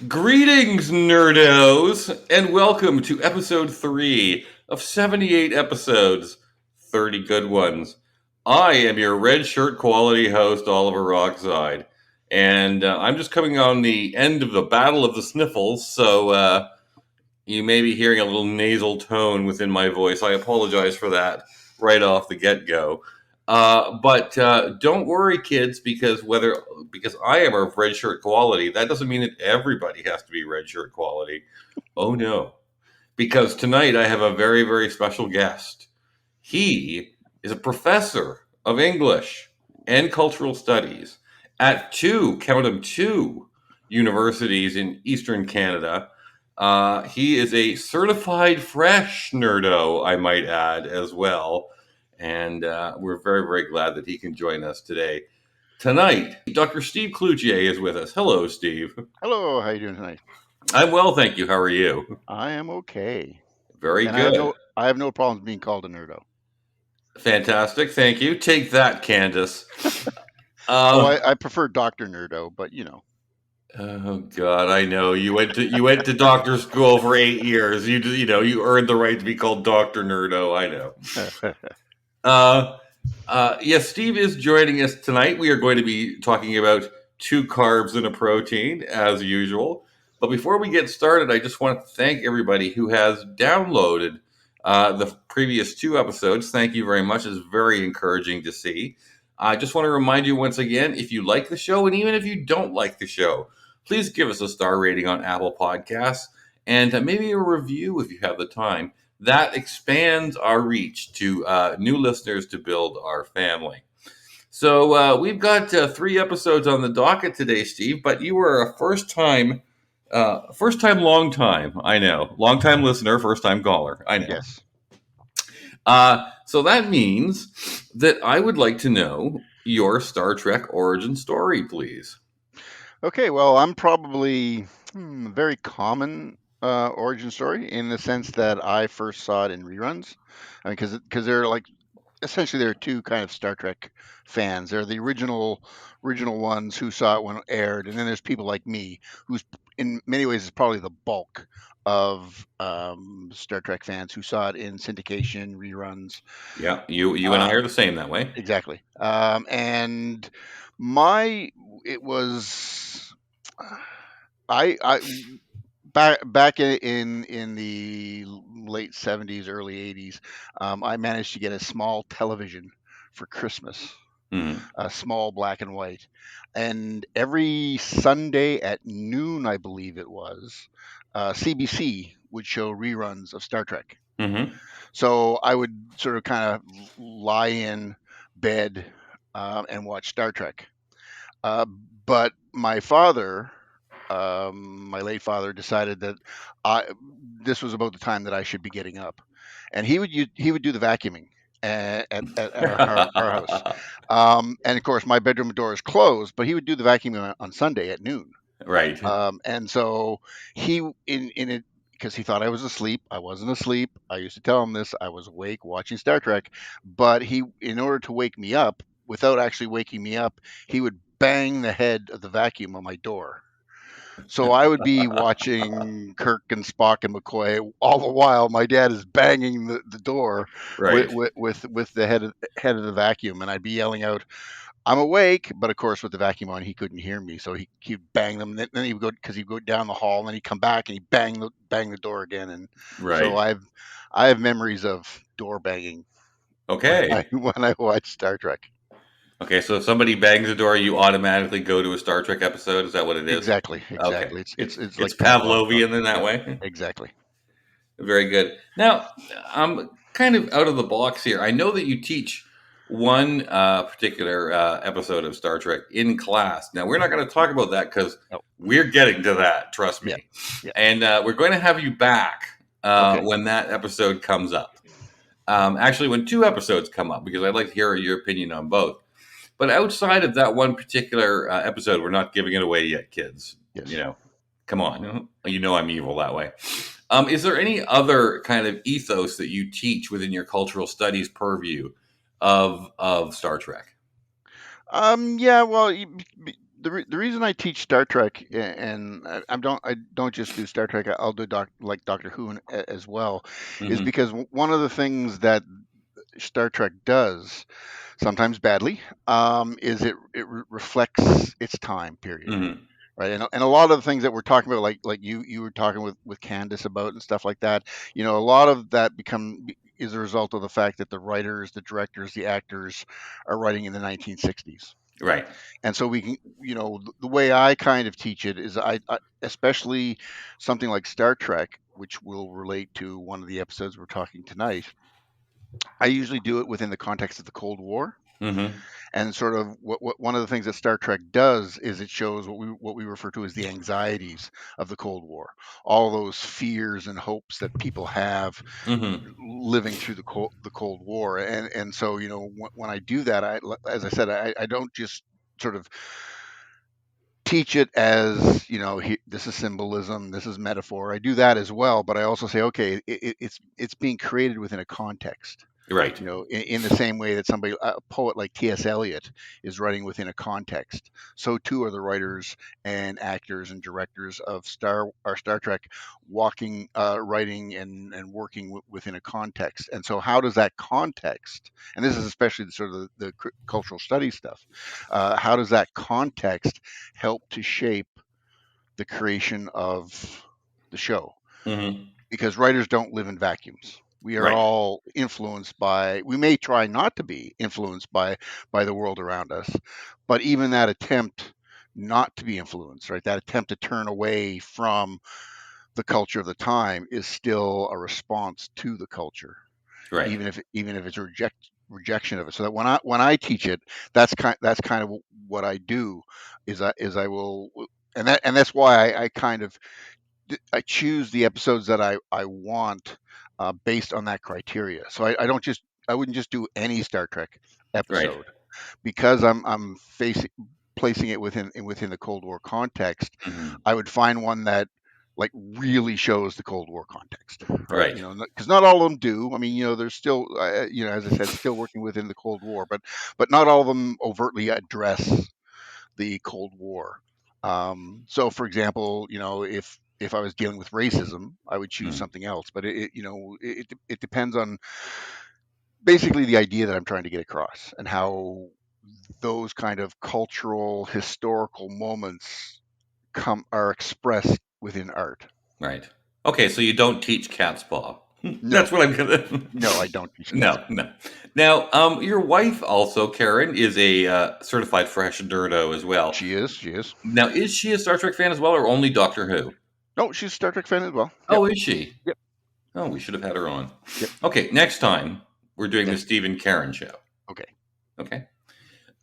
Greetings, nerdos, and welcome to episode 3 of 78 episodes, 30 good ones. I am your red shirt quality host, Oliver Rockside, and I'm just coming on the end of the Battle of the Sniffles, so you may be hearing a little nasal tone within my voice. I apologize for that right off the get-go. But don't worry, kids, because I am a red shirt quality. That doesn't mean that everybody has to be red shirt quality. Oh no, because tonight I have a very very special guest. He is a professor of English and cultural studies at count them, two universities in Eastern Canada. He is a certified fresh nerdo, I might add, as well. And we're very, very glad that he can join us today. Tonight, Dr. Steve Cloutier is with us. Hello, Steve. Hello, how you doing tonight? I'm well, thank you. How are you? I am okay, Very and I have good. no problems being called a nerdo. Fantastic. Thank you. Take that, Candace. Oh, Uh, I prefer Doctor Nerdo, but oh God, I know you went to doctor school for 8 years. You earned the right to be called Doctor Nerdo. I know. Uh, yes, Steve is joining us tonight. We are going to be talking about two carbs and a protein, as usual. But before we get started, I just want to thank everybody who has downloaded the previous two episodes. Thank you very much. It's very encouraging to see. I just want to remind you once again, if you like the show, and even if you don't like the show, please give us a star rating on Apple Podcasts and maybe a review if you have the time. That expands our reach to new listeners to build our family. So we've got three episodes on the docket today, Steve. But you were a first time, long time. I know, long time listener, first time caller. I know. yes. So that means that I would like to know your Star Trek origin story, please. Okay, well, I'm probably a very common origin story in the sense that I first saw it in reruns. I mean, because they're like essentially there are two kind of Star Trek fans. There are the original ones who saw it when it aired, and then there's people like me who's in many ways is probably the bulk of Star Trek fans who saw it in syndication reruns. Yeah, you and I Uh, are the same that way. exactly. And my it was I back in the late 70s, early 80s, I managed to get a small television for Christmas, Hmm. a small black and white. And every Sunday at noon, I believe it was, CBC would show reruns of Star Trek. Hmm. So I would sort of kind of lie in bed and watch Star Trek. Uh, but my father, my late father, decided that I this was about the time that I should be getting up, and he would do the vacuuming at our house. And of course, my bedroom door is closed, but he would do the vacuuming on Sunday at noon. Right. And so he in it because he thought I was asleep. I wasn't asleep. I used to tell him this. I was awake watching Star Trek, but he, in order to wake me up, without actually waking me up, he would bang the head of the vacuum on my door. So I would be watching Kirk and Spock and McCoy all the while. My dad is banging the door Right. with the head of the vacuum, and I'd be yelling out, "I'm awake!" But of course, with the vacuum on, he couldn't hear me, so he'd bang them. Then he would go because he'd go down the hall, and then he'd come back and he'd bang the door again. And so Right. I have memories of door banging when I Okay. when I watch Star Trek. Okay, so if somebody bangs the door, you automatically go to a Star Trek episode. Is that what it is? Exactly, Okay, exactly. It's it's like Pavlov. Pavlovian in that Yep, way. exactly. Very good. Now, I'm kind of out of the box here. I know that you teach one particular episode of Star Trek in class. Now, we're not going to talk about that because Oh, we're getting to that. Trust yeah, me. yeah. And we're going to have you back Okay, when that episode comes up. Actually, when two episodes come up, because I'd like to hear your opinion on both. But outside of that one particular episode, we're not giving it away yet, kids. You yes. know, come on. You know I'm evil that way. Is there any other kind of ethos that you teach within your cultural studies purview of Star Trek? Yeah. Well, the reason I teach Star Trek, and I don't just do Star Trek. I'll do like Doctor Who as well, is Hmm. because one of the things that Star Trek does, sometimes badly, is it reflects its time period. Hmm. Right, and a lot of the things that we're talking about, like you were talking with Candace about and stuff like that, a lot of that is a result of the fact that the writers, the directors, the actors are writing in the 1960s. Right. And so we can, the way I kind of teach it is especially something like Star Trek, which will relate to one of the episodes we're talking tonight. I usually do it within the context of the Cold War. Hmm. And sort of what one of the things that Star Trek does is it shows what we refer to as the anxieties of the Cold War, all those fears and hopes that people have Hmm. living through the Cold War. And so when I do that, as I said, I don't just sort of teach it as this is symbolism, this is metaphor. I do that as well, but I also say, okay, it's being created within a context. Right. In the same way that a poet like T.S. Eliot is writing within a context, so too are the writers and actors and directors of Star Trek, writing and working within a context. And so, how does that context, and this is especially the sort of the cultural studies stuff, how does that context help to shape the creation of the show? Hmm. Because writers don't live in vacuums. We are Right. all influenced by. We may try not to be influenced by the world around us, but even that attempt not to be influenced, right? That attempt to turn away from the culture of the time is still a response to the culture, Right. even if it's a rejection of it. So that when I teach it, that's kind of what I do is I will, and that's why I kind of I choose the episodes that I want based on that criteria. So I wouldn't just do any Star Trek Right. episode because I'm facing placing it within the Cold War context. Hmm. I would find one that like really shows the Cold War context, right? Right. Because not all of them do. I mean, there's still, as I said, still working within the Cold War, but not all of them overtly address the Cold War. So, for example, if I was dealing with racism, I would choose Mm. something else. But it depends on basically the idea that I'm trying to get across and how those kind of cultural historical moments are expressed within art. Right. Okay, so you don't teach cat's paw. That's No, what I'm gonna. no, I don't teach cats. No, no. Now, your wife also, Karen, is a certified fresh nerdo as well. She is. She is. Now, is she a Star Trek fan as well, or only Doctor Who? No, she's a Star Trek fan as well. Yep. Oh, is she? Yep. Oh, we should have had her on. Yep. Okay, next time we're doing the Yes. Steve and Karen show. Okay. Okay.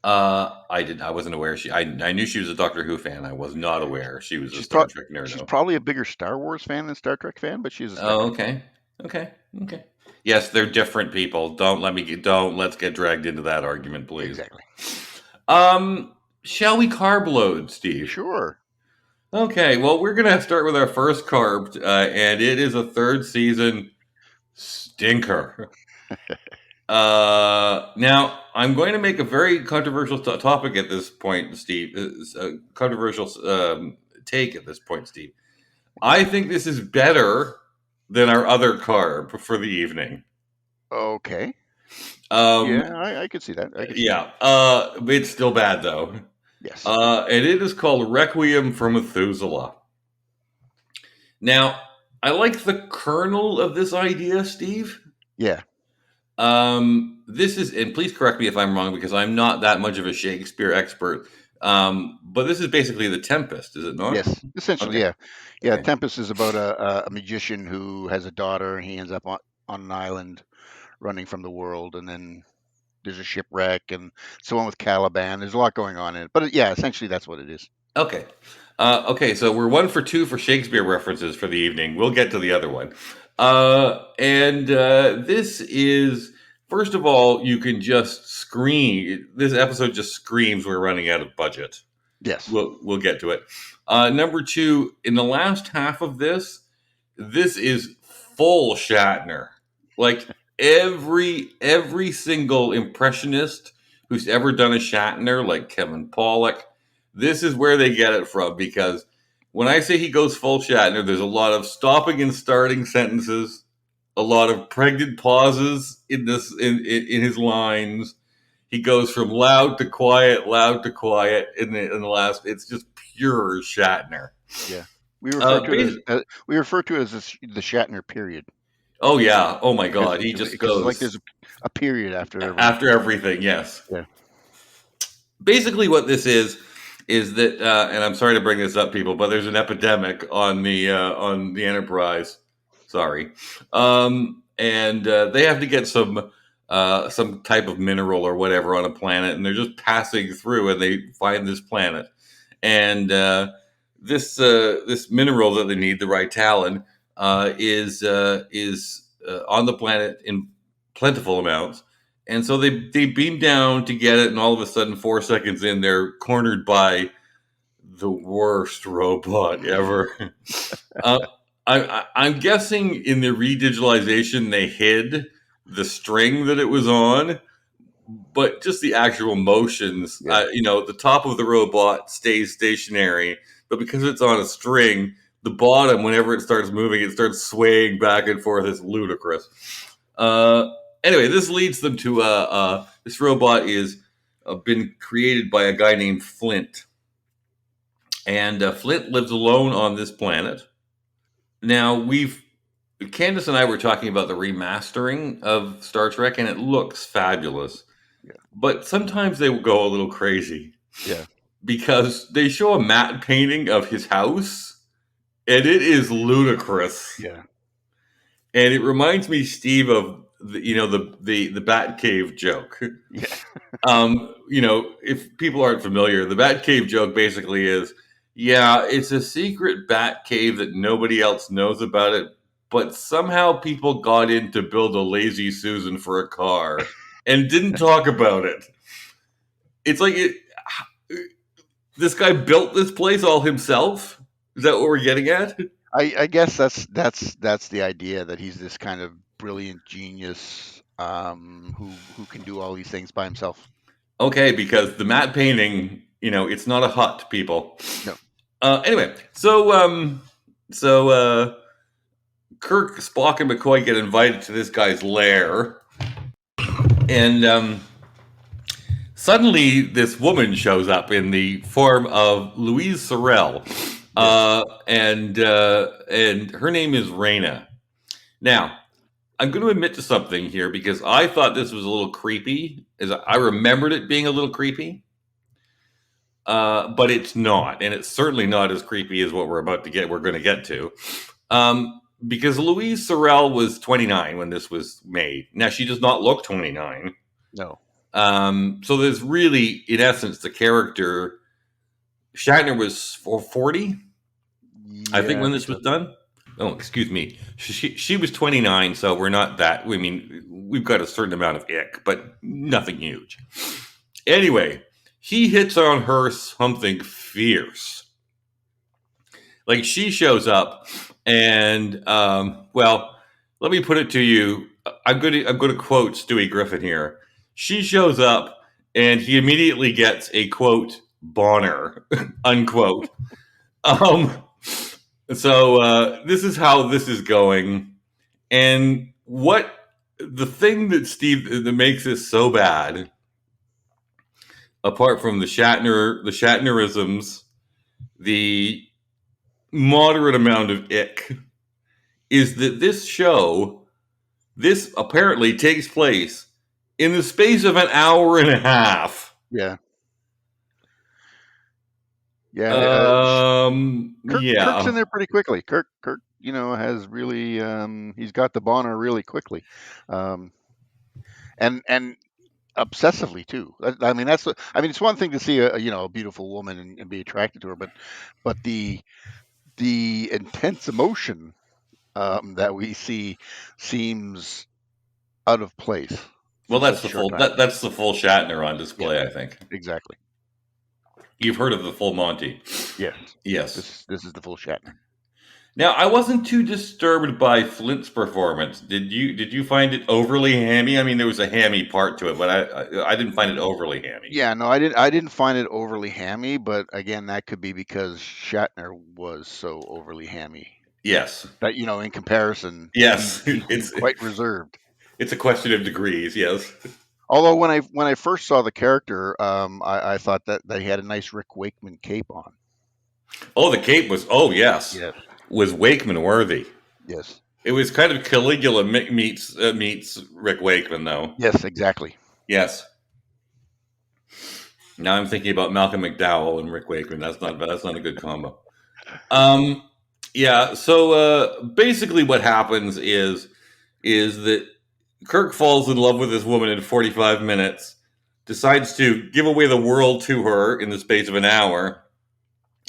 I wasn't aware I knew she was a Doctor Who fan. I was not aware she was a She's Star pro- Trek she's nerdo. probably a bigger Star Wars fan than Star Trek fan, but she's a Star Oh, Trek fan. okay. Okay. Okay. Yes, they're different people. Let's get dragged into that argument, please. Exactly. Shall we carb load, Steve? Sure. Okay, well, we're gonna start with our first carb, and it is a third season stinker. Now I'm going to make a very controversial topic at this point, Steve. It's a controversial take at this point, Steve. Okay. I think this is better than our other carb for the evening. Okay. Um, Yeah, I could see that. I could see that. yeah, it's still bad though. Yes. And it is called Requiem for Methuselah. Now, I like the kernel of this idea, Steve. Yeah. This is, and please correct me if I'm wrong because I'm not that much of a Shakespeare expert. But this is basically the Tempest, is it not? Yes. Essentially, Okay, yeah. Yeah. okay, Tempest is about a magician who has a daughter, and he ends up on an island running from the world, and then there's a shipwreck, and so on with Caliban. There's a lot going on in it, but yeah, essentially that's what it is. okay. Okay, so we're 1 for 2 for Shakespeare references for the evening. We'll get to the other one. And this is, first of all, you can just scream. This episode just screams we're running out of budget. Yes. We'll get to it. Number two, in the last half of this is full Shatner. Like every single impressionist who's ever done a Shatner, like Kevin Pollak, This is where they get it from, because when I say he goes full Shatner, there's a lot of stopping and starting sentences, a lot of pregnant pauses in his lines. He goes from loud to quiet in the last. It's just pure Shatner. Yeah. We refer to it Bas- the Shatner period oh yeah, oh my because God, he just because it's like there's goes a period after every. after everything. Yes, Yeah. basically what this is that, and I'm sorry to bring this up, people, but there's an epidemic on the Enterprise. Sorry, and they have to get some type of mineral or whatever on a planet, and they're just passing through, and they find this planet, and this mineral that they need, the Ritalin, is on the planet in plentiful amounts, and so they beam down to get it, and all of a sudden, 4 seconds in, they're cornered by the worst robot ever. uh, I'm guessing in the redigitalization they hid the string that it was on, but just the actual motions. Yeah. The top of the robot stays stationary, but because it's on a string, the bottom, whenever it starts moving, it starts swaying back and forth. It's ludicrous. Uh, anyway, this leads them to this robot is been created by a guy named Flint, and Flint lives alone on this planet. Now Candace and I were talking about the remastering of Star Trek, and it looks fabulous. Yeah. But sometimes they will go a little crazy Yeah. because they show a matte painting of his house, and it is ludicrous. Yeah. And it reminds me, Steve, of the Batcave joke. Yeah. If people aren't familiar, the Batcave joke basically is, yeah, it's a secret bat cave that nobody else knows about it, but somehow people got in to build a Lazy Susan for a car and didn't talk about it. It's like this guy built this place all himself. Is that what we're getting at? I guess that's the idea that he's this kind of brilliant genius who can do all these things by himself. Okay, because the matte painting, it's not a hut, people. No. Anyway, so Kirk, Spock, and McCoy get invited to this guy's lair, and suddenly this woman shows up in the form of Louise Sorel, and her name is Raina. Now, I'm going to admit to something here because I thought this was a little creepy. As I remembered it being a little creepy, but it's not, and it's certainly not as creepy as what we're going to get to. Because Louise Sorel was 29 when this was made. Now, she does not look 29. No. So there's really, in essence, the character. Shatner was 40, I think, when this was done. Oh, excuse me. She was 29, so we're not that. I mean, we've got a certain amount of ick, but nothing huge. Anyway, he hits on her something fierce. Like, she shows up, and well, let me put it to you. I'm going to quote Stewie Griffin here. She shows up, and he immediately gets a quote Bonner unquote. So this is how this is going, and what the thing that makes this so bad, apart from the Shatnerisms, the moderate amount of ick, is that this apparently takes place in the space of an hour and a half. Yeah. Yeah. Kirk's in there pretty quickly. Kirk, has really he's got the Bonner really quickly, and obsessively too. I mean, it's one thing to see a beautiful woman and be attracted to her, but the intense emotion that we see seems out of place. Well, that's the full Shatner on display, Yeah, I think. exactly. You've heard of the full Monty. Yes. Yes. This is the full Shatner. Now, I wasn't too disturbed by Flint's performance. Did you find it overly hammy? I mean, there was a hammy part to it, but I didn't find it overly hammy. Yeah, no, I didn't find it overly hammy, but again, that could be because Shatner was so overly hammy Yes, that, in comparison, yes, he seemed quite reserved. it's a question of degrees. Yes. Although when I first saw the character, I thought that he had a nice Rick Wakeman cape on. Oh, the cape was. Oh, yes, Yes, was Wakeman worthy. yes, It was kind of Caligula meets Rick Wakeman, though. yes, exactly. Yes. Now I'm thinking about Malcolm McDowell and Rick Wakeman. That's not a good combo. Um, yeah. So basically, what happens is that Kirk falls in love with this woman in 45 minutes, decides to give away the world to her in the space of an hour,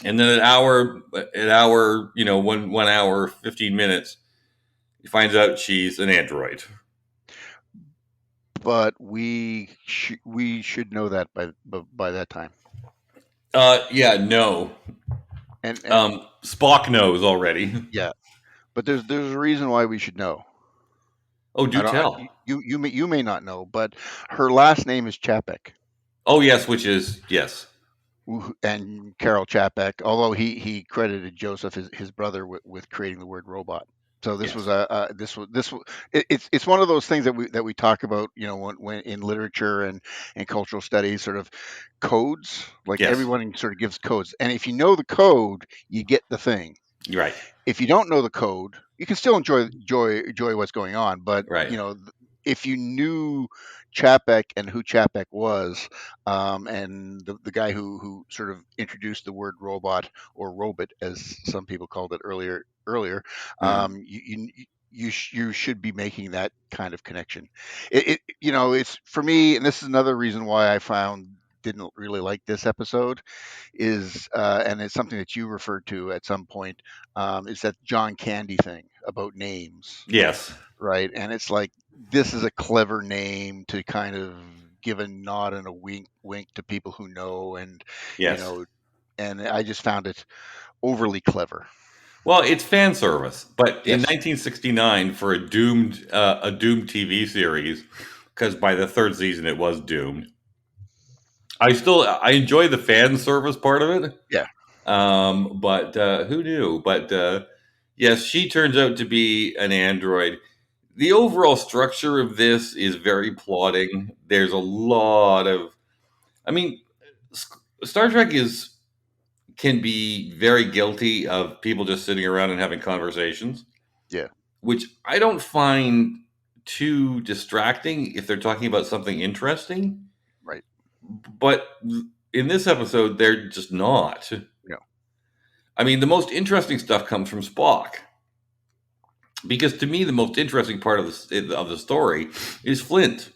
and then one hour 15 minutes, he finds out she's an android. But we should know that by that time. Yeah, no. And Spock knows already. yeah, but there's a reason why we should know. Oh, I do don't. tell. You may not know, but her last name is Chapek. Oh, yes, which is yes, And Carol Chapek, although he credited Joseph, his brother, with creating the word robot. So this was yes, it's one of those things that we talk about, when in literature and cultural studies, sort of codes. Like yes. everyone sort of gives codes, and if you know the code, you get the thing. You're right, If you don't know the code, you can still enjoy what's going on. But right. if you knew Chapek and who Chapek was, and the guy who sort of introduced the word robot, or robot, as some people called it earlier, Mhm. you should be making that kind of connection. It's for me, and this is another reason why I found didn't really like this episode, and it's something that you referred to at some point, is that John Candy thing about names, Yes, right? And it's like, this is a clever name to kind of give a nod and a wink to people who know, and you yes. know, and I just found it overly clever. Well, it's fan service, but in Yes, 1969, for a doomed TV series, because by the third season it was doomed. I enjoy the fan service part of it. yeah, But who knew? But yes, she turns out to be an android. The overall structure of this is very plotting. There's a lot of, I mean, Star Trek is can be very guilty of people just sitting around and having conversations, yeah, which I don't find too distracting if they're talking about something interesting. right. But in this episode, they're just not. Yeah, I mean, the most interesting stuff comes from Spock, because to me, the most interesting part of the story is Flint.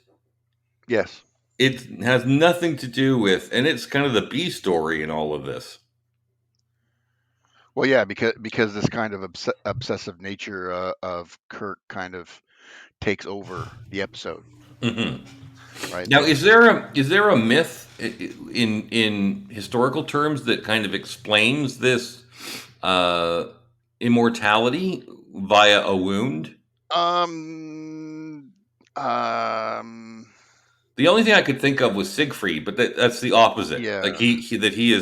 yes. It has nothing to do with, and it's kind of the B story in all of this. Well, yeah, because this kind of obsessive nature, of Kirk kind of takes over the episode, Mhm. right? Now, is there a myth in historical terms that kind of explains this uh, immortality via a wound? Um, um, The only thing I could think of was Siegfried, but that's the opposite. Like yeah.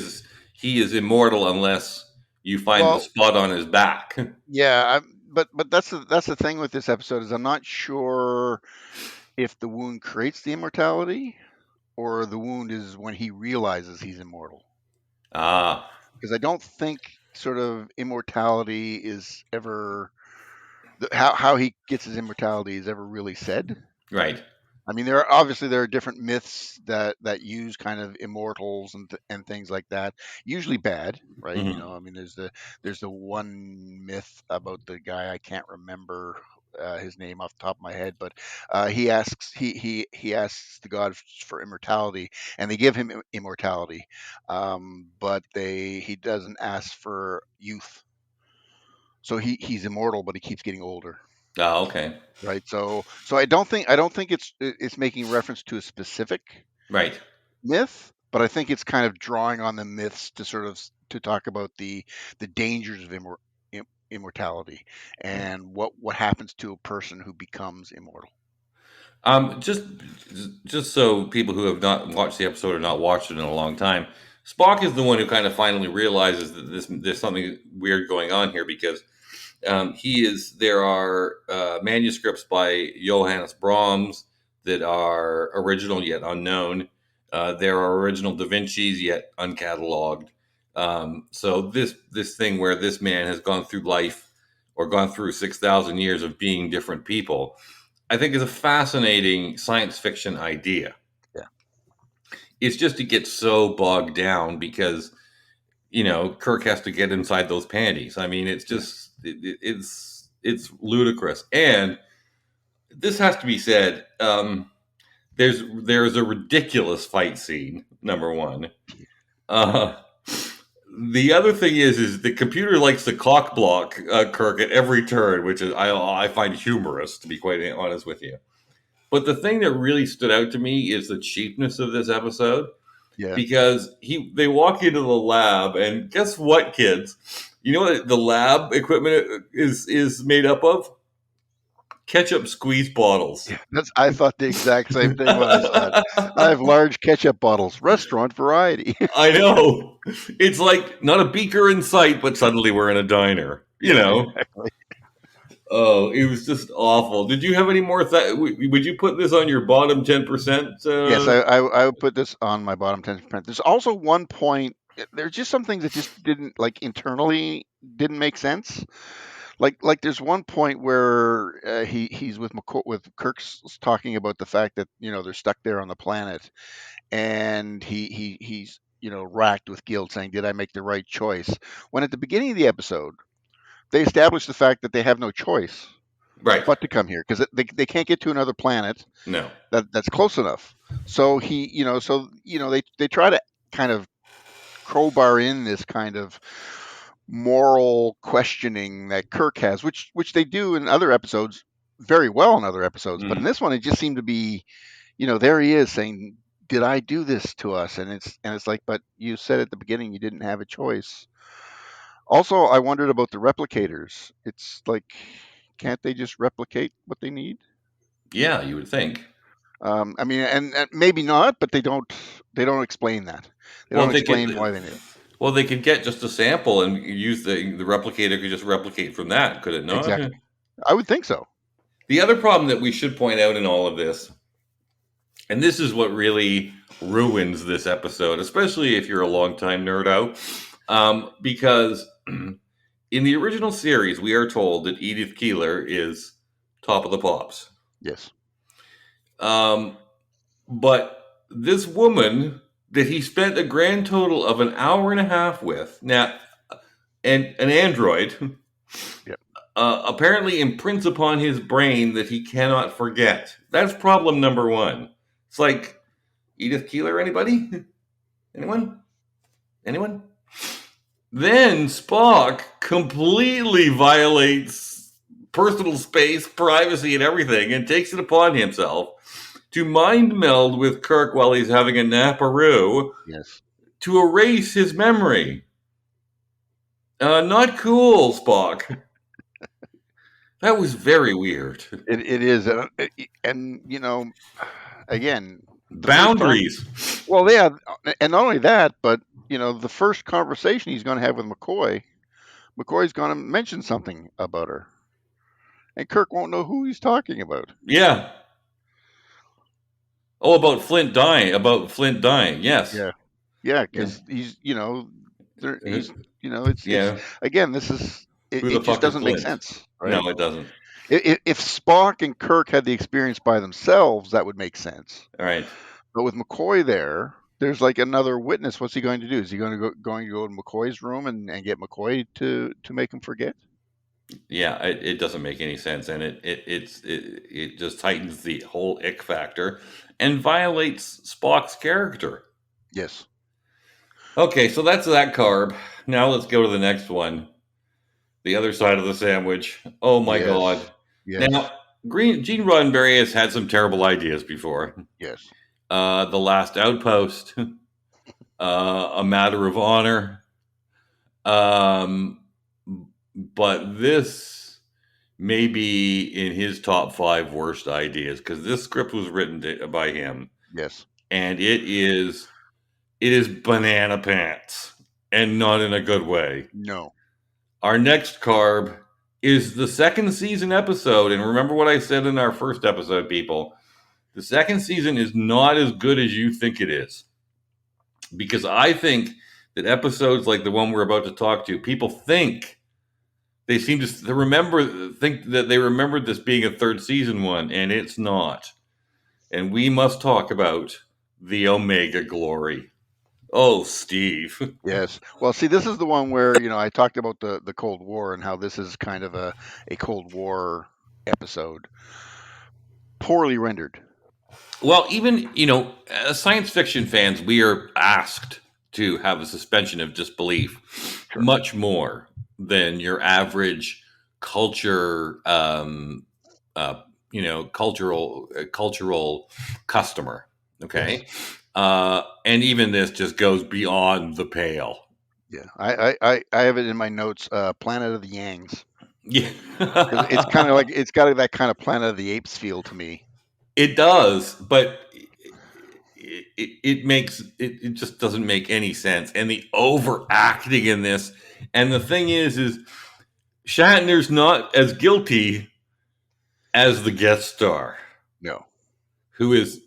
he is immortal unless you find the Well, spot on his back. yeah. But that's the thing with this episode, is I'm not sure if the wound creates the immortality, or the wound is when he realizes he's immortal. Ah, Because I don't think sort of immortality is ever, how he gets his immortality is ever really said. right. I mean, there are different myths that use kind of immortals and things like that. Usually bad, right? Hmm. I mean, there's the one myth about the guy, I can't remember his name off the top of my head, but he asks the god for immortality, and they give him immortality, but he doesn't ask for youth, so he's immortal, but he keeps getting older. Ah, okay. Right. So I don't think it's making reference to a specific Right. myth, but I think it's kind of drawing on the myths to sort of to talk about the dangers of immortality Yeah. and what happens to a person who becomes immortal. Um, just just so people who have not watched the episode or not watched it in a long time, Spock is the one who kind of finally realizes that there's something weird going on here because there are manuscripts by Johannes Brahms that are original yet unknown. There are original Da Vinci's yet uncatalogued. So this thing where this man has gone through life or gone through 6,000 years of being different people, I think is a fascinating science fiction idea. Yeah. It's just it gets so bogged down because Kirk has to get inside those panties. I mean, it's Yeah. just it's ludicrous, and this has to be said. There's a ridiculous fight scene. Number one. Uh, the other thing is the computer likes to cock block Kirk at every turn, which is I find humorous, to be quite honest with you. But the thing that really stood out to me is the cheapness of this episode Yeah. because they walk into the lab and guess what, kids? You know what the lab equipment is made up of? Ketchup squeeze bottles. Yeah. I thought the exact same thing when I saw it. I have large ketchup bottles, restaurant variety. I know. It's like not a beaker in sight, but suddenly we're in a diner. Yeah, exactly. Oh, it was just awful. Did you have any more? Would you put this on your bottom 10%? Yes, I would put this on my bottom 10%. There's also one point. There's just some things that just didn't like internally didn't make sense. Like there's one point where he's with with Kirk's talking about the fact that they're stuck there on the planet, and he's racked with guilt, saying, "Did I make the right choice?" When at the beginning of the episode they established the fact that they have no choice Right. but to come here because they can't get to another planet No. that's close enough. So they try to kind of crowbar in this kind of moral questioning that Kirk has, which they do in other episodes very well in other episodes, but in Mm. this one it just seemed to be, there he is saying, "Did I do this to us?" And it's like, but you said at the beginning you didn't have a choice. Also, I wondered about the replicators. It's like, can't they just replicate what they need? Yeah, you would think. I mean, and maybe not, but they don't explain that. They Well, don't if they explain could, why they need it. well, they could get just a sample and use the replicator could just replicate from that, could it not? Exactly. I would think so. The other problem that we should point out in all of this, and this is what really ruins this episode, especially if you're a longtime nerd out, because in the original series, we are told that Edith Keeler is top of the pops. Yes. Um, but this woman that he spent a grand total of an hour and a half with, now, and an android, Yep. apparently imprints upon his brain that he cannot forget. That's problem number one. It's like, Edith Keeler, anybody? Anyone? Anyone? Then Spock completely violates personal space, privacy, and everything, and takes it upon himself to mind meld with Kirk while he's having a naparoo Yes. to erase his memory. Not cool, Spock. That was very weird. It is, and again, the first time. Boundaries. Well, yeah, and not only that, but the first conversation he's going to have with McCoy's going to mention something about her, and Kirk won't know who he's talking about. Yeah. Oh, about Flint dying. About Flint dying. Yes. Yeah, yeah, Yeah. because he's it's Yeah. again, this is Who the it just fuck is doesn't make Flint? sense, No, right? it doesn't. If Spock and Kirk had the experience by themselves, that would make sense. All right. But with McCoy there, there's like another witness. What's he going to do? Is he going to go to McCoy's room and get McCoy to make him forget? Yeah, it doesn't make any sense, and it just heightens the whole ick factor and violates Spock's character. Yes. Okay, so that's that carb. Now let's go to the next one. The other side of the sandwich. Oh my God. Yes. Yes. Now, Gene Roddenberry has had some terrible ideas before. Yes. The Last Outpost, A Matter of Honor, um, but this may be in his top five worst ideas because this script was written by him, Yes. and it is banana pants, and not in a good way. No. Our next carb is the second season episode, and remember what I said in our first episode, people. The second season is not as good as you think it is, because I think that episodes like the one we're about to talk to, people think they seem to remember, think that they remembered this being a third season one, and it's not. And we must talk about the Omega Glory. Oh, Steve. Yes. Well, see, this is the one where, I talked about the Cold War and how this is kind of a Cold War episode. Poorly rendered. Well, even, as science fiction fans, we are asked to have a suspension of disbelief Sure. much more than your average culture, cultural customer. Yes. Okay. And even this just goes beyond the pale. Yeah. I have it in my notes, Planet of the Yangs. Yeah. Because it's kind of like, it's got that kind of Planet of the Apes feel to me. It does, but it just doesn't make any sense. And the overacting in this, and the thing is Shatner's not as guilty as the guest star, No. who is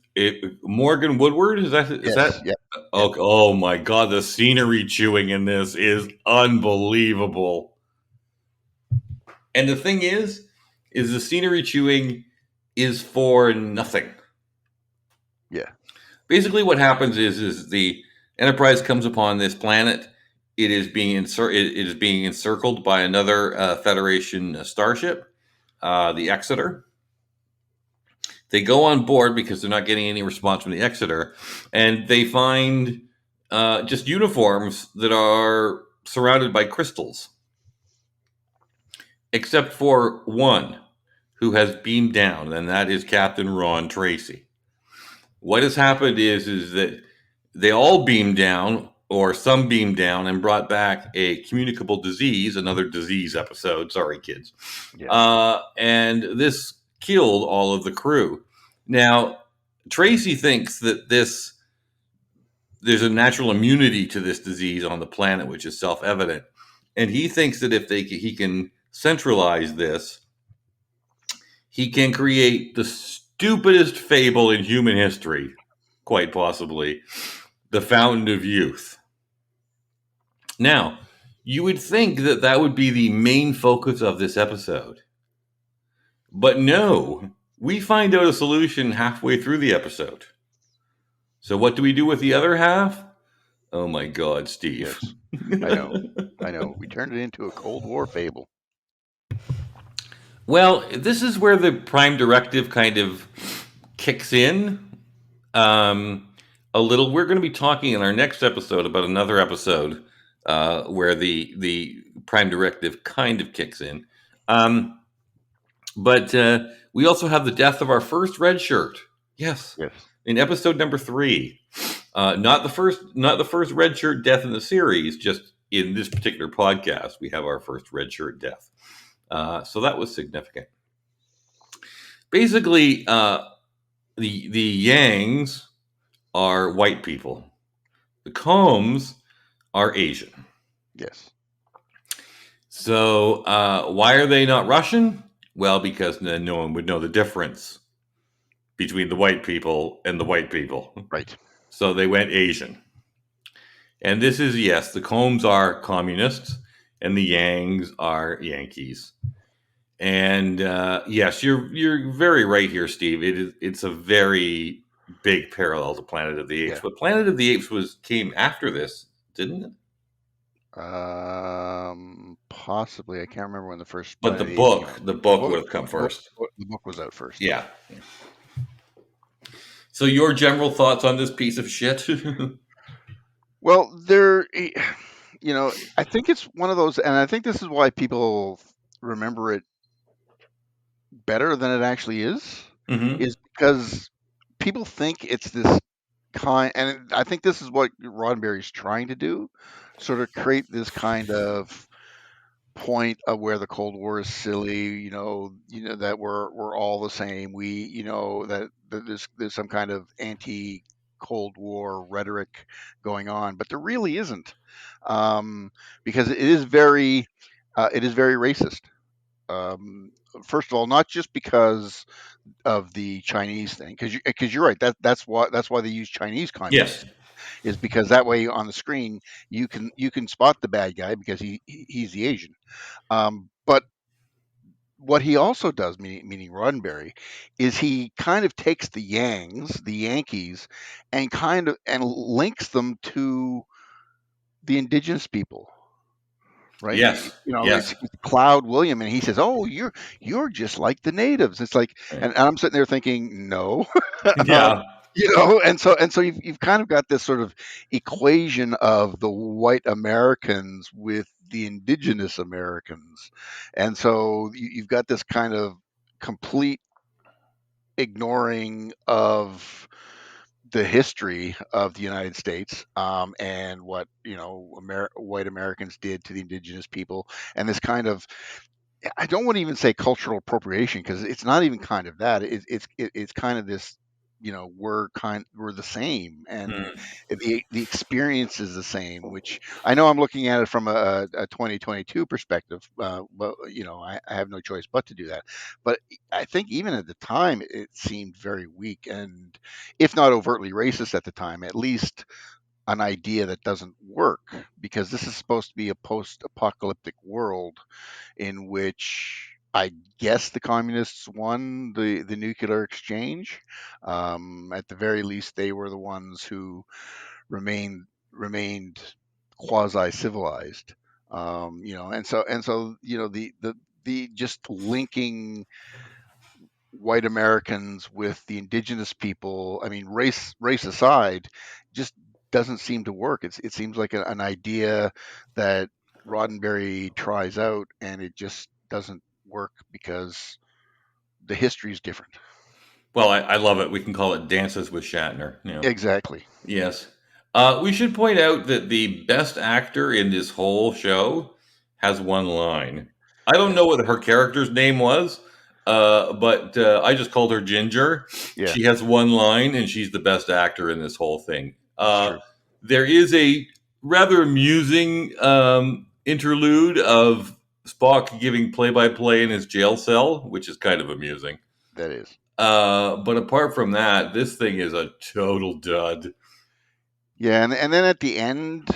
Morgan Woodward. Is that? Yes. Yeah. Yeah. Oh my god, the scenery chewing in this is unbelievable. And the thing is the scenery chewing is for nothing. Yeah. Basically, what happens is the Enterprise comes upon this planet. It is being encircled by another Federation starship, the Exeter. They go on board because they're not getting any response from the Exeter, and they find just uniforms that are surrounded by crystals, except for one who has beamed down, and that is Captain Ron Tracy. What has happened is that they all beamed down, or some beamed down, and brought back a communicable disease, another disease episode. Sorry, kids. Yeah. And this killed all of the crew. Now, Tracy thinks that there's a natural immunity to this disease on the planet, which is self-evident. And he thinks that if he can centralize this, he can create the stupidest fable in human history, quite possibly, the Fountain of Youth. Now, you would think that that would be the main focus of this episode. But no, we find out a solution halfway through the episode. So what do we do with the other half? Oh my God, Steve. Yes. I know. We turned it into a Cold War fable. Well, this is where the Prime Directive kind of kicks in a little. We're going to be talking in our next episode about another episode where the Prime Directive kind of kicks in. But we also have the death of our first red shirt. Yes, Yes. in episode number 3. Not the first red shirt death in the series. Just in this particular podcast, we have our first red shirt death. So that was significant. Basically, the Yangs are white people. The Combs are Asian. Yes. So why are they not Russian? Well, because then no one would know the difference between the white people and the white people. Right. So they went Asian. And this is, yes, the Combs are communists and the Yangs are Yankees. And yes, you're very right here, Steve. It's a very big parallel to Planet of the Apes. Yeah. But Planet of the Apes came after this, didn't it? Possibly. I can't remember when the first But Planet of the Apes came out. the book would have come first. The book was out first. Yeah. So your general thoughts on this piece of shit? Well, I think it's one of those, and I think this is why people remember it better than it actually Mm-hmm. is because people think it's this and I think this is what Roddenberry's trying to do, sort of create this kind of point of where the Cold War is silly, that we're all the same. That there's some kind of anti Cold War rhetoric going on, but there really isn't, because it is very racist. Um, First of all, not just because of the Chinese thing, because you're right. That's why they use Chinese Yes. communists, is because that way on the screen you can spot the bad guy because he's the Asian. But what he also does, meaning Roddenberry, is he kind of takes the Yankees, and links them to the indigenous people, right? Yes. It's Yes. Cloud William, and he says, "Oh, you're just like the natives." It's like, Right. and I'm sitting there thinking, no, Yeah. and so you've kind of got this sort of equation of the white Americans with the indigenous Americans, and so you've got this kind of complete ignoring of the history of the United States, and what white Americans did to the indigenous people, and this kind of, I don't want to even say cultural appropriation, because it's not even kind of that. It's kind of this, we're the same, and Mm. the experience is the same. Which I know I'm looking at it from a 2022 perspective, but I have no choice but to do that. But I think even at the time it seemed very weak, and if not overtly racist at the time, at least an idea that doesn't work, because this is supposed to be a post-apocalyptic world in which I guess the communists won the nuclear exchange. At the very least, they were the ones who remained quasi civilized. And so the just linking white Americans with the indigenous people. I mean, race aside, just doesn't seem to work. It seems like an idea that Roddenberry tries out, and it just doesn't work because the history is different. Well, I love it. We can call it Dances with Shatner. Exactly. Yes. We should point out that the best actor in this whole show has one line. I don't know Yes. what her character's name was, but I just called her Ginger. Yeah, She has one line, and she's the best actor in this whole thing. it's true. There is a rather amusing interlude of Spock giving play by play in his jail cell, which is kind of amusing. That is. But apart from that, this thing is a total dud. Yeah, and then at the end,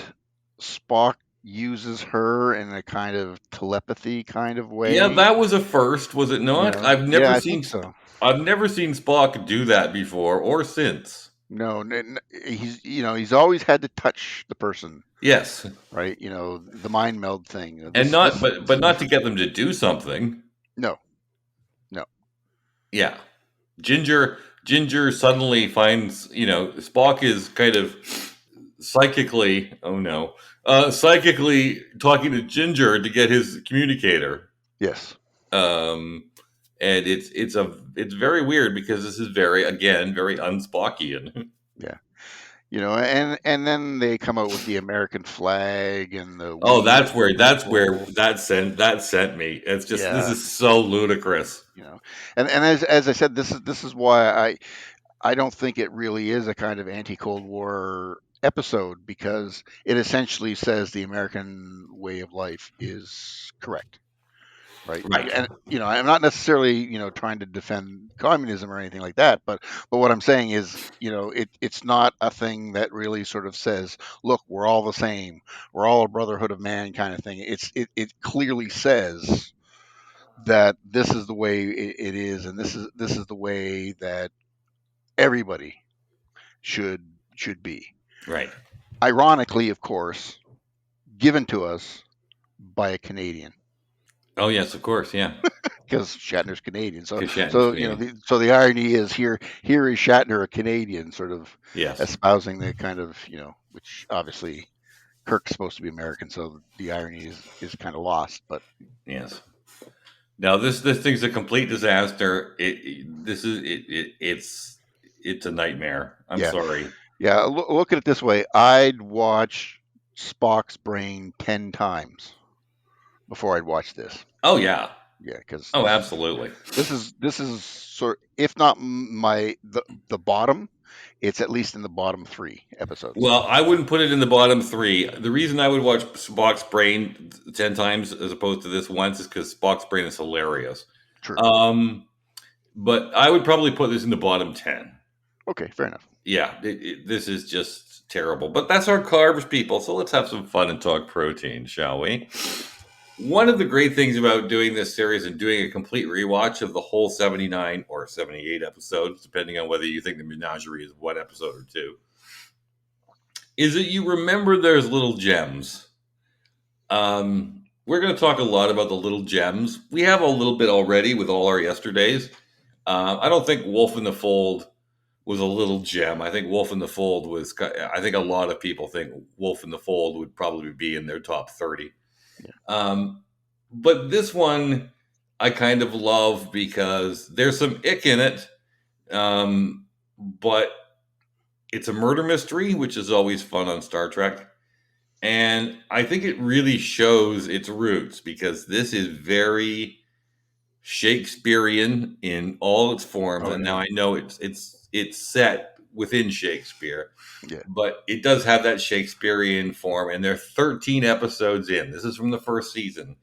Spock uses her in a kind of telepathy kind of Yeah, way. that was a first, was it not? Yeah, I think so. I've never seen Spock do that before or since. No, he's always had to touch the person, Yes, right? The mind meld thing. and This not this but this is not to different. get them to do something. No, no. Yeah, Ginger suddenly finds Spock is kind of psychically psychically talking to Ginger to get his communicator. Yes. Um, and it's very weird because this is very unspockian. Yeah. And then they come out with the American flag and the Oh, "We the that's where People." that sent me. It's just this Yeah. is so ludicrous. You know, and as I said, this is why I don't think it really is a kind of anti-Cold War episode, because it essentially says the American way of life is correct, right? Right. And I'm not necessarily trying to defend communism or anything like that, but what I'm saying is, it's not a thing that really sort of says, look, we're all the same, we're all a brotherhood of man kind of thing. It clearly says that this is the way it is, and this is the way that everybody should be. Right. Ironically, of course, given to us by a Canadian, Oh yes, of course. Yeah. because Shatner's Canadian. So Because Shatner's so Canadian. the irony is, here is Shatner, a Canadian, sort of Yes. espousing the kind of, which obviously Kirk's supposed to be American, so the irony is kind of lost. But Yes. Now this thing's a complete disaster. It's a nightmare. I'm yeah, sorry. yeah. Look at it this way: I'd watch Spock's brain 10 times before I'd watch this. Oh yeah. Yeah, because Oh, absolutely. this is sort, if not the bottom, it's at least in the bottom three episodes. Well, I wouldn't put it in the bottom three. The reason I would watch Spock's Brain 10 times as opposed to this once is because Spock's Brain is hilarious. True. Um, but I would probably put this in the bottom 10. Okay, fair enough. Yeah, this is just terrible. But that's our carbs, people. So let's have some fun and talk protein, shall we? One of the great things about doing this series and doing a complete rewatch of the whole 79 or 78 episodes, depending on whether you think the menagerie is one episode or two, is that you remember there's little gems. We're going to talk a lot about the little gems. We have a little bit already with all our yesterdays. I don't think Wolf in the Fold was a little gem. I think Wolf in the Fold was. I think a lot of people think Wolf in the Fold would probably be in their top 30. Yeah. But this one I kind of love because there's some ick in it, but it's a murder mystery, which is always fun on Star Trek. And I think it really shows its roots because this is very Shakespearean in all its forms. Oh And yeah. now I know it's set within Shakespeare, Yeah. but it does have that Shakespearean form. And there are 13 episodes in. This is from the first season.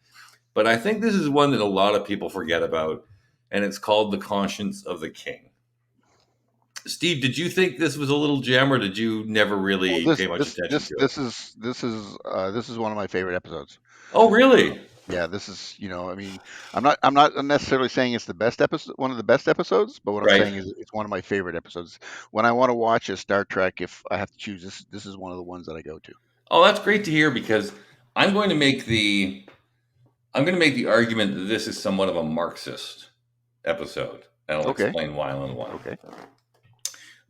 But I think this is one that a lot of people forget about, and it's called The Conscience of the King. Steve, did you think this was a little gem, or did you never Well, really pay much attention to it? this is one of my favorite episodes. Oh, really? Yeah, this is, I mean, I'm not necessarily saying it's the best episode, one of the best episodes, but what I'm Right. saying is it's one of my favorite episodes. When I want to watch a Star Trek, if I have to choose, this is one of the ones that I go to. Oh, that's great to hear because I'm going to make the I'm going to make the argument that this is somewhat of a Marxist episode, and I'll Okay. explain why in a while. Okay.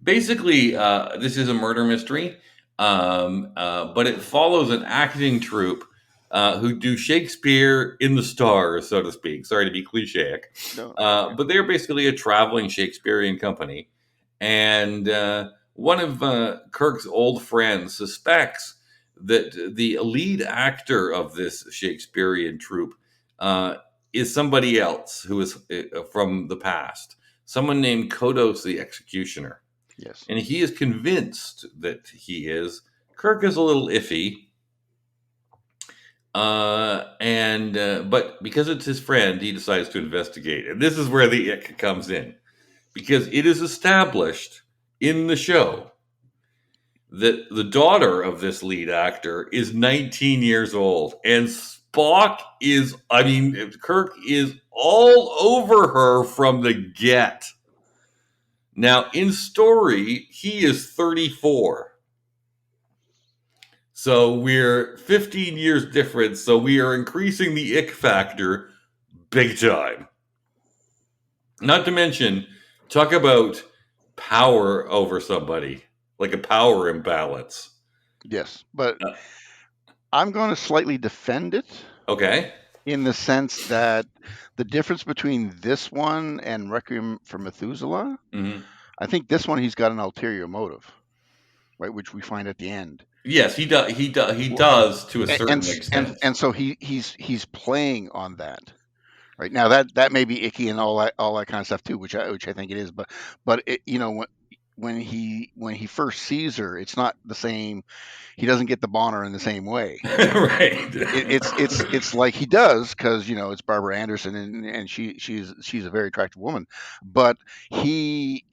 Basically, this is a murder mystery, but it follows an acting troupe who do Shakespeare in the stars, so to speak. Sorry to be cliche, No, that's okay. but they're basically a traveling Shakespearean company. And one of Kirk's old friends suspects that the lead actor of this Shakespearean troupe uh, is somebody else who is from the past, someone named Kodos the Executioner. Yes. And he is convinced that he is. Kirk is a little iffy, and but because it's his friend, he decides to investigate. And this is where the ick comes in, because it is established in the show that the daughter of this lead actor is 19 years old, and Kirk is all over her from the get. Now, in story, he is 34. So we're 15 years different. So we are increasing the ick factor big time. Not to mention, talk about power over somebody, like a power imbalance. Yes, but Uh, I'm going to slightly defend it okay. in the sense that the difference between this one and Requiem for Methuselah, Hmm. I think this one he's got an ulterior motive, right, which we find at the end. Yes, he does. He Well, does to a and certain and extent. and so he's playing on that. Right now, that may be icky and all that kind of stuff too, which I think it is. But when he first sees her, it's not the same. He doesn't get the boner in the same way. It's like he does because it's Barbara Anderson and she's a very attractive woman, but he,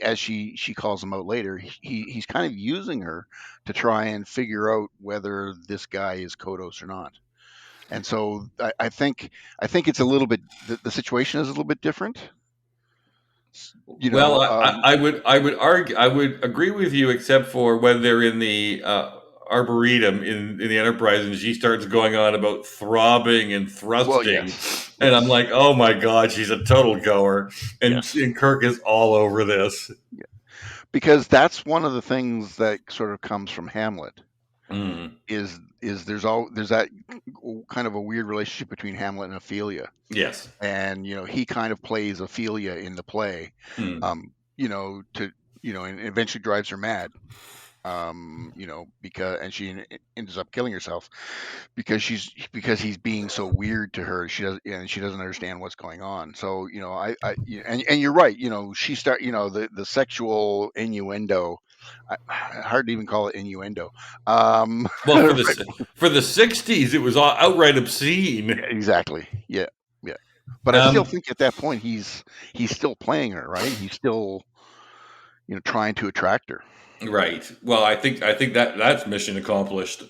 as she calls him out later, he's kind of using her to try and figure out whether this guy is Kodos or not. And so I think it's a little bit, the situation is a little bit different. You know, Well, I would argue I would agree with you, except for when they're in the arboretum in the Enterprise, and she starts going on about throbbing and well, thrusting, yes, and I'm yes, like, oh my god, she's a total goer, yes, and Kirk is all over this. yeah. Because that's one of the things that sort of comes from Hamlet Mm, is there's that kind of a weird relationship between Hamlet and Ophelia, yes. and he kind of plays Ophelia in the play, Mm. to and eventually drives her mad. because she ends up killing herself because he's being so weird to her. She doesn't understand what's going on. So and you're right. The sexual innuendo. Hard to even call it innuendo. Well, for Right, the '60s, it was outright obscene. exactly. Yeah, yeah. But I still Um, think at that point he's still playing her, right? He's still trying to attract her. right. Well, I think that's mission accomplished.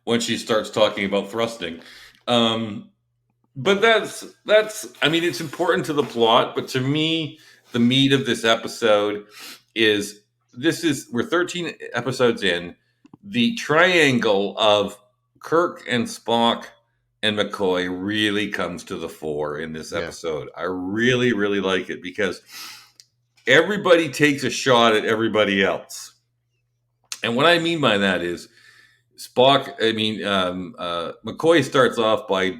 When she starts talking about thrusting. Um, but that's I mean it's important to the plot, but to me the meat of this episode is we're 13 episodes in. The triangle of Kirk and Spock and McCoy really comes to the fore in this Yeah, episode. I really really like it because everybody takes a shot at everybody else. And what I mean by that is McCoy starts off by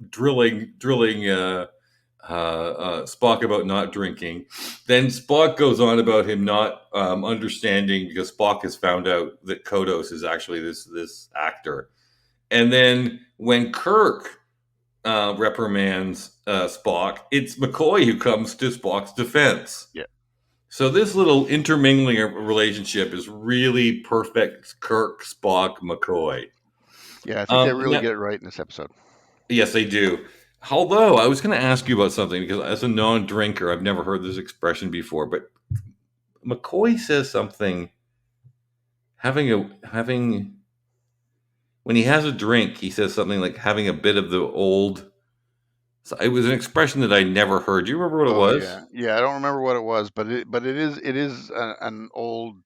drilling Spock about not drinking. Then Spock goes on about him not understanding because Spock has found out that Kodos is actually this actor. And then when Kirk reprimands Spock, it's McCoy who comes to Spock's defense. yeah, So this little intermingling relationship is really perfect. Kirk, Spock, McCoy. yeah. I think they really Now, get it right in this episode. yes, they do. Although I was going to ask you about something because as a non-drinker, I've never heard this expression before. But McCoy says something having when he has a drink, he says something like having a bit of the old. So it was an expression that I never heard. Do you remember what it Oh was? yeah, yeah. I don't remember what it was, but it is an older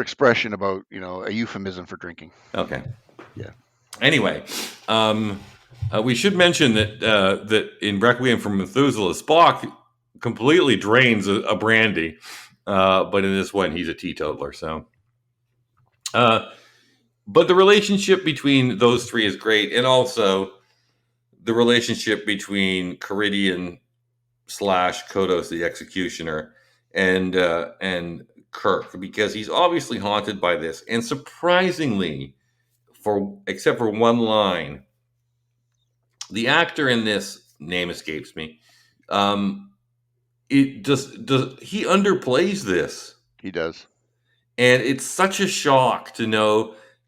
expression about a euphemism for drinking. Okay. Yeah, Anyway, um, we should mention that in Requiem for Methuselah, Spock completely drains a brandy, but in this one, he's a teetotaler. So. Uh, But the relationship between those three is great, and also the relationship between Caridian slash Kodos the Executioner and Kirk, because he's obviously haunted by this, and surprisingly, for except for one line, the actor in this name escapes me. Um, it just does he underplays this, he does. and it's such a shock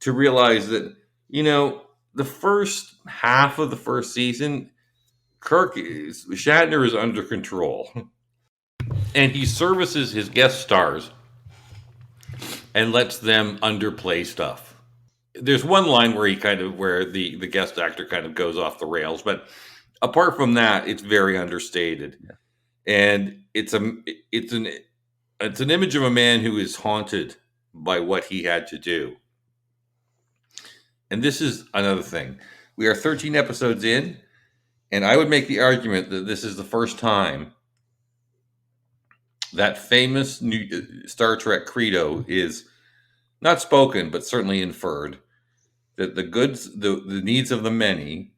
to realize that you know the first half of the first season Shatner is under control and he services his guest stars and lets them underplay stuff. There's one line where the guest actor kind of goes off the rails, but apart from that it's very understated, Yeah, and it's an it's an image of a man who is haunted by what he had to do. And this is another thing. We are 13 episodes in, and I would make the argument that this is the first time that famous new Star Trek credo is not spoken, but certainly inferred that the needs of the many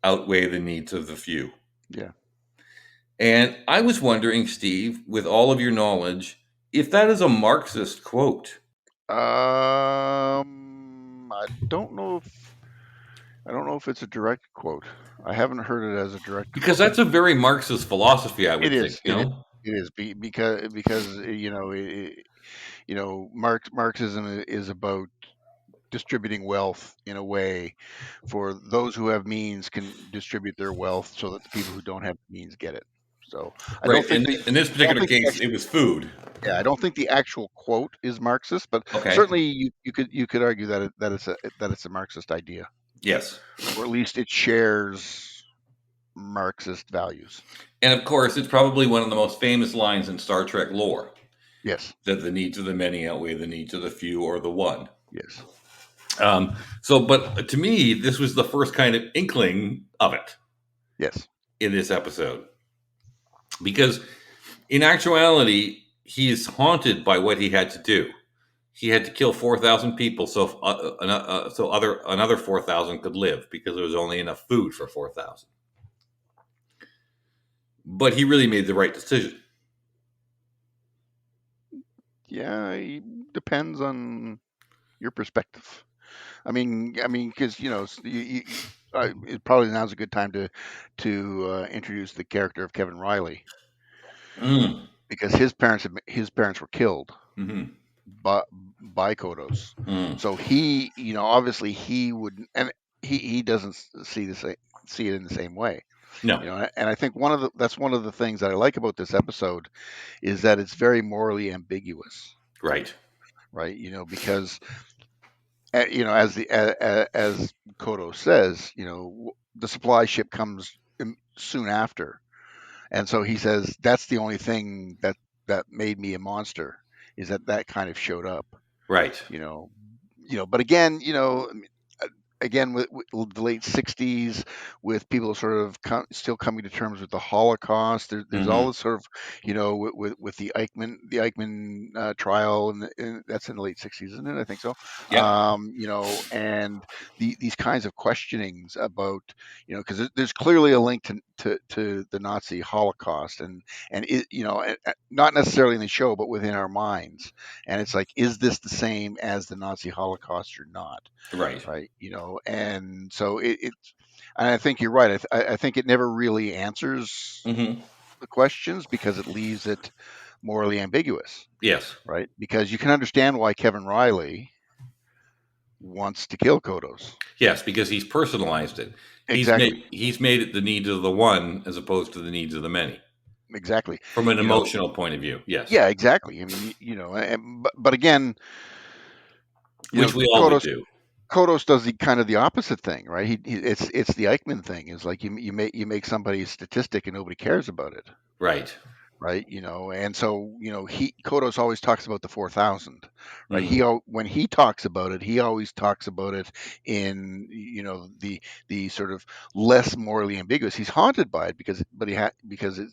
outweigh the needs of the few. yeah. And I was wondering, Steve, with all of your knowledge, if that is a Marxist quote. I don't know if it's a direct quote. I haven't heard it as a direct Because quote. that's a very Marxist philosophy, I It would think, is. you It is. know? It is because Marxism is about distributing wealth in a way for those who have means can distribute their wealth so that the people who don't have means get it. So I Right. don't think In this I don't particular think case, it was food. yeah, I don't think the actual quote is Marxist, but Okay. certainly you could argue that it's a Marxist idea, Yes. or at least it shares Marxist values. And of course, it's probably one of the most famous lines in Star Trek lore Yes, that the needs of the many outweigh the needs of the few or the one. yes, But to me, this was the first kind of inkling of it yes, in this episode. Because in actuality, he is haunted by what he had to do. He had to kill 4,000 people so another 4,000 could live because there was only enough food for 4,000. But he really made the right decision. Yeah, it depends on your perspective. Because it probably now's a good time to introduce the character of Kevin Riley, Mm. because his parents were killed Hmm. by by Kodos. Mm. So he, obviously he would, and he doesn't see it in the same way. No. And I think that's one of the things that I like about this episode, is that it's very morally ambiguous, Right. right? Because as as Kodo says, the supply ship comes soon after, and so he says that's the only thing that made me a monster, is that kind of showed up, Right. you know but again, again with the late 60s, with people sort of still coming to terms with the Holocaust. There's all Hmm. this sort of, with the Eichmann trial, and that's in the late 60s, isn't it? I think so. Yep. And these kinds of questionings about, because there's clearly a link to the Nazi Holocaust, and not necessarily in the show, but within our minds. And it's like, is this the same as the Nazi Holocaust or not? Right. Right? And so and I think you're right. I think it never really answers Hmm. the questions, because it leaves it morally ambiguous, Yes. right? Because you can understand why Kevin Riley wants to kill Kodos. Yes, because he's personalized it. Exactly. He's made it the needs of the one as opposed to the needs of the many Exactly. from an You know, emotional point of view. Yes, yeah, exactly. But again, which we all would Kodos do. Kodos does the kind of the opposite thing, right? It's the Eichmann thing. Is like, you make somebody a statistic and nobody cares about it, Right. right? And so, he Kodos always talks about the 4,000, right? Mm. When he talks about it, he always talks about it in, the sort of less morally ambiguous. He's haunted by it, because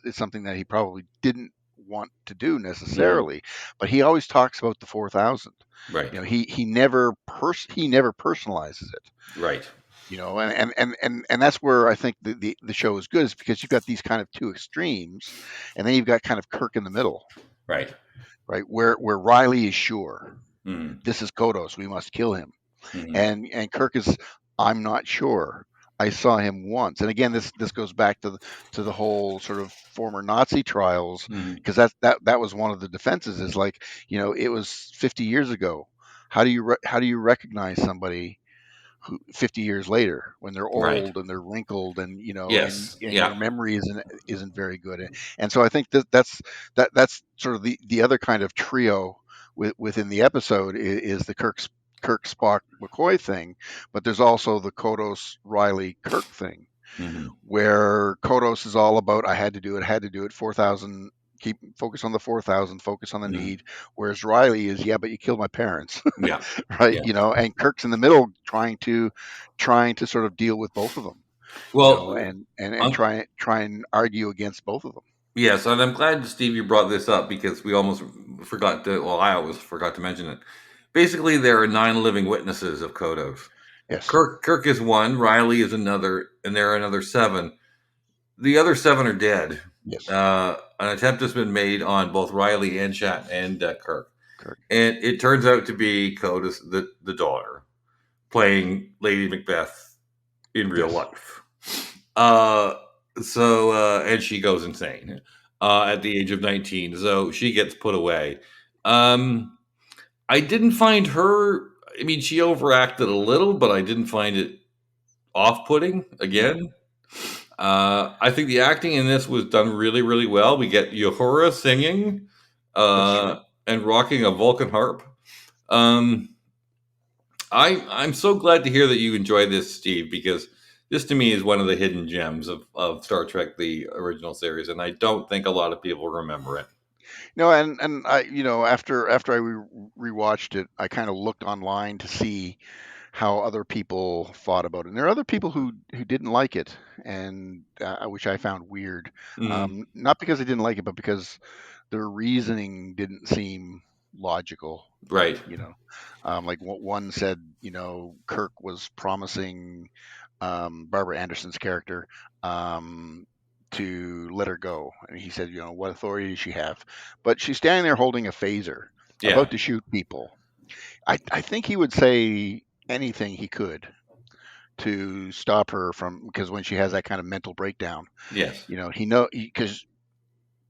it's something that he probably didn't want to do Mm. necessarily, but he always talks about the 4,000. Right. He never personalizes it. Right. And that's where I think the show is good, is because you've got these kind of two extremes, and then you've got kind of Kirk in the middle, Right. right, where Riley is sure Mm. this is Kodos, we must kill him, Hmm. and Kirk is, I'm not sure, I saw him once. And again, this goes back to the whole sort of former Nazi trials, Hmm. because that was one of the defenses, is like, it was 50 years ago. How do you recognize somebody 50 years later, when they're Right. old and they're wrinkled, and Yes. your Yeah. memory isn't very good. And so I think that's sort of the other kind of trio within the episode, is the Kirk Spock McCoy thing, but there's also the Kodos Riley Kirk thing, Hmm. where Kodos is all about, I had to do it, 4,000, keep focus on the 4,000, focus on the Hmm. need. Whereas Riley is, yeah, but you killed my parents, Yeah. right? Yeah. And Kirk's in the middle, trying to sort of deal with both of them, Well, and I'm, try and argue against both of them. yes, and I'm glad, Steve, you brought this up because we almost forgot to. Well, I always forgot to mention it. Basically, there are nine living witnesses of Kodos. Yes. Kirk is one, Riley is another, and there are another seven. The other seven are dead. Yes. An attempt has been made on both Riley and Kirk, Kirk. and it turns out to be Kodos, the daughter, playing Lady Macbeth in real Yes. life. And she goes insane at the age of 19, so she gets put away. Um, I didn't find her. I mean, she overacted a little, but I didn't find it off-putting. No, Again, I think the acting in this was done really, really well. We get Uhura singing that's true. and rocking a Vulcan harp. Um, I'm so glad to hear that you enjoy this, Steve, because this to me is one of the hidden gems of Star Trek, the original series, and I don't think a lot of people remember it. No, and I, after I rewatched it, I kind of looked online to see how other people thought about it. And there are other people who didn't like it, and which I found weird. Mm, Not because they didn't like it, but because their reasoning didn't seem logical. right. Like one said, Kirk was promising Barbara Anderson's character, to let her go, and he said, what authority does she have? But she's standing there holding a phaser. Yeah. about to shoot people. I think he would say anything he could to stop her from, because when she has that kind of mental breakdown, Yes. he know because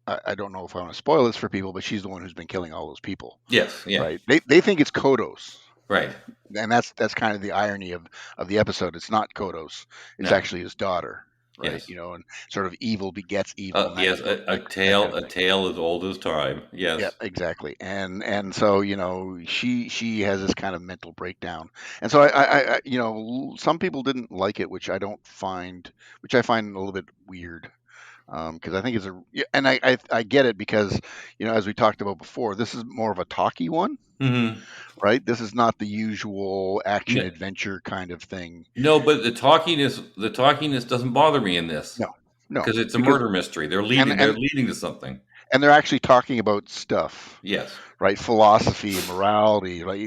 I don't know if I want to spoil this for people, but she's the one who's been killing all those people, Yes. Yeah. right? They think it's Kodos, Right. and that's kind of the irony of the episode. It's not Kodos; it's No. actually his daughter, right? Yes. And sort of evil begets evil, and Yes. that kind of A thing. tale as old as time. Yeah, Yes. exactly. And so she has this kind of mental breakdown, and so some people didn't like it, which I find a little bit weird, because I think it's a yeah, and I get it because as we talked about before, this is more of a talky one, Hmm. right? This is not the usual action No, adventure kind of thing. no, but the talkiness doesn't bother me in this No, no, because it's a because murder mystery. They're and leading. They're and leading to something. and they're actually talking about stuff, Yes. right? Philosophy and morality, like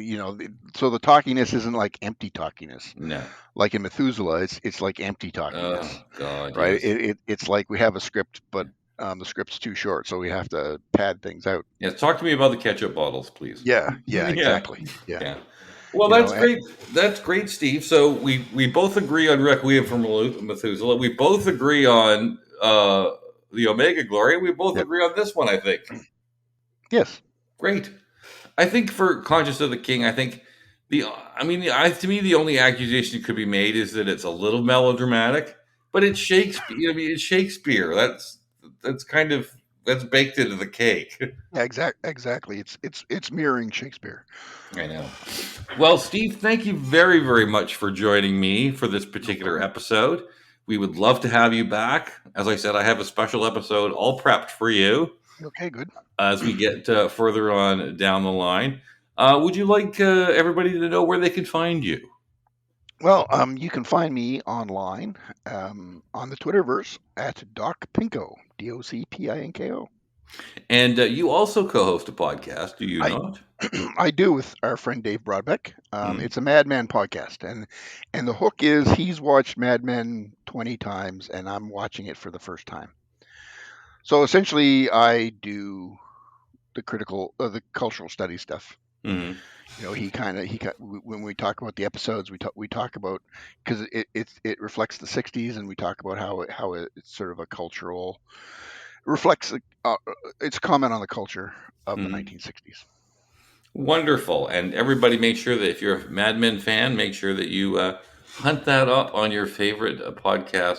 so the talkiness isn't like empty talkiness. No. Like in Methuselah, it's like empty talkiness, Oh God. right? Yes. It's like we have a script, but the script's too short, so we have to pad things out. Yes. Talk to me about the ketchup bottles, please. Yeah, Yeah. exactly. Yeah, Yeah. Well, you know, that's and, great. That's great, Steve. So we both agree on Requiem for Methuselah. We both agree on the Omega Glory. We both yep, agree on this one. I think. yes, Great. I think for Conscious of the King, I think the. I mean, to me, the only accusation that could be made is that it's a little melodramatic, but it's Shakespeare. I mean, it's Shakespeare. That's kind of that's baked into the cake. yeah, exactly. It's mirroring Shakespeare. I know. Well, Steve, thank you very, very much for joining me for this No particular problem. episode. We would love to have you back. As I said, I have a special episode all prepped for you Okay, good. as we get further on down the line. Would you like everybody to know where they can find you? Well, you can find me online on the Twitterverse at Doc Pinko, DocPinko. And you also co host a podcast, do you I not? I do with our friend Dave Broadbeck. Mm, It's a Mad Men podcast, and the hook is he's watched Mad Men 20 times, and I'm watching it for the first time. So essentially, I do the cultural study stuff. mm, When we talk about the episodes, we talk about, because it reflects the 60s, and we talk about it's sort of a cultural reflects it's a comment on the culture of the mm. 1960s. Wonderful. And everybody make sure that if you're a Mad Men fan, make sure that you hunt that up on your favorite podcast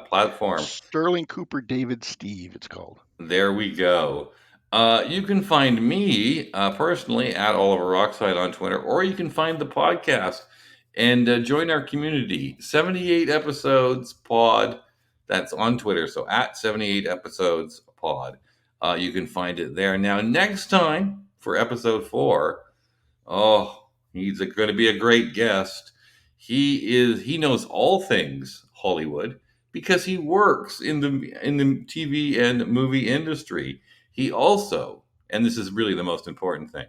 platform. Sterling Cooper David Steve, it's called. There we go. You can find me personally at Oliver Rockside on Twitter, or you can find the podcast and join our community. 78 episodes pod. That's on Twitter. So at 78 episodes pod. You can find it there. Now, next time for episode 4, oh, he's going to be a great guest. He knows all things Hollywood because he works in the TV and movie industry. He also, and this is really the most important thing,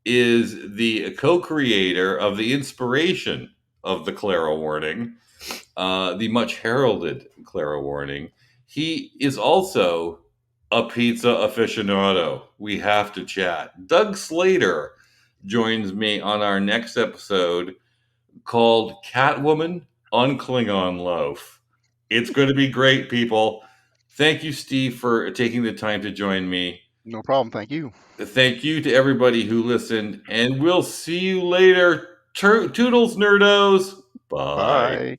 is the co-creator of the inspiration of the Clara warning, the much heralded Clara warning. He is also a pizza aficionado. We have to chat. Doug Slater joins me on our next episode called Catwoman on Klingon Loaf. It's going to be great, people. Thank you, Steve, for taking the time to join me. No problem. Thank you. Thank you to everybody who listened, and we'll see you later. Toodles, nerdos. Bye. Bye.